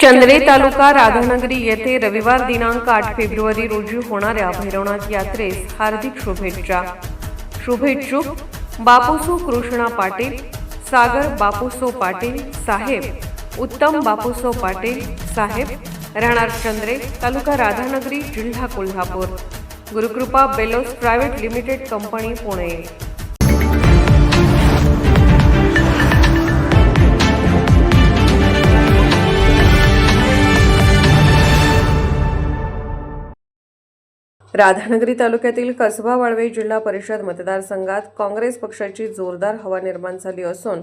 चंद्रे तालुका राधानगरी येथे रविवार दिनांक 8 फेब्रुवारी रोजी होणाऱ्या भैरवनाथ यात्रेस हार्दिक शुभेच्छुक बापूसो कृष्णा पाटील, सागर बापूसो पाटील साहेब, उत्तम बापूसो पाटील साहेब, राहणार चंद्रे, तालुका राधानगरी, जिल्हा Kolhapur. Gurukrupa Bellows Private Limited company, Pune. Radhanagari तालुक्यातील कसबा वाळवे जिल्हा परिषद मतदारसंघात काँग्रेस पक्षाची जोरदार हवा निर्माण झाली असून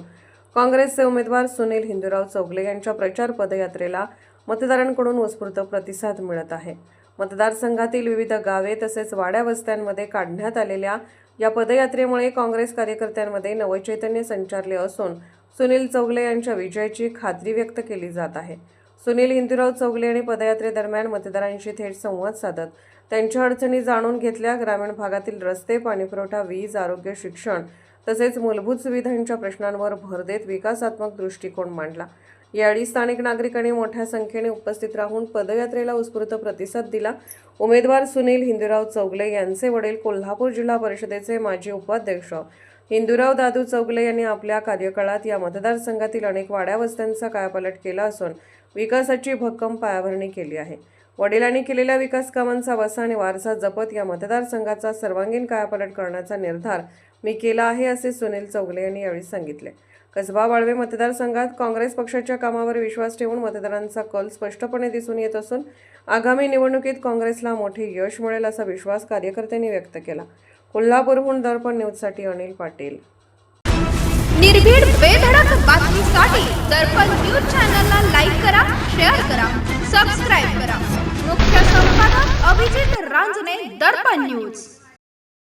काँग्रेसचे उमेदवार सुनील हिंदूराव चौगले यांच्या प्रचार पदयात्रेला मतदारांकडून उत्स्फूर्त प्रतिसाद मिळत आहे. मतदारसंघातील विविध गावे तसेच वाड्या वस्त्यांमध्ये काढण्यात आलेल्या या पदयात्रेमुळे काँग्रेस कार्यकर्त्यांमध्ये नवचैतन्य संचारले असून सुनील चौगले यांच्या विजयाची खात्री व्यक्त केली जात आहे. सुनील हिंदूराव चौगले यांनी पदयात्रेदरम्यान मतदारांशी थेट संवाद साधत त्यांच्या अडचणी जाणून घेतल्या. ग्रामीण भागातील रस्ते, पाणीपुरवठा, वीज, आरोग्य, शिक्षण तसेच मूलभूत सुविधांच्या प्रश्नांवर भर देत विकासात्मक दृष्टिकोन मांडला. यावेळी स्थानिक नागरिकांनी मोठ्या संख्येने उपस्थित राहून पदयात्रेला उत्स्फूर्त प्रतिसाद दिला. उमेदवार सुनील हिंदूराव चौगले यांचे वडील कोल्हापूर जिल्हा परिषदेचे माजी उपाध्यक्ष हिंदूराव दादू चौगले यांनी आपल्या कार्यकाळात या मतदारसंघातील अनेक वाड्या वस्त्यांचा कायापालट केला असून विकासाची भक्कम पायाभरणी केली आहे. वडिलांनी केलेल्या विकास कामांचा वसा आणि वारसा जपत या मतदारसंघाचा सर्वांगीण कायापालट करण्याचा निर्धार मी केला आहे, असे सुनील चौगले यांनी यावेळी सांगितले. कसबा वाळवे मतदारसंघात काँग्रेस पक्षाच्या कामावर विश्वास ठेवून मतदारांचा कल स्पष्टपणे दिसून येत असून आगामी निवडणुकीत काँग्रेसला मोठे यश मिळेल असा विश्वास कार्यकर्त्यांनी व्यक्त केला. कोल्हापूरहून दर्पण न्यूजसाठी अनिल पाटील. निर्भीड बेधडक बातमीसाठी दर्पण न्यूज चॅनलला लाईक करा, शेअर करा, सबस्क्राईब करा. मुख्य संपादक अभिजित रांजणे, दर्पण न्यूज.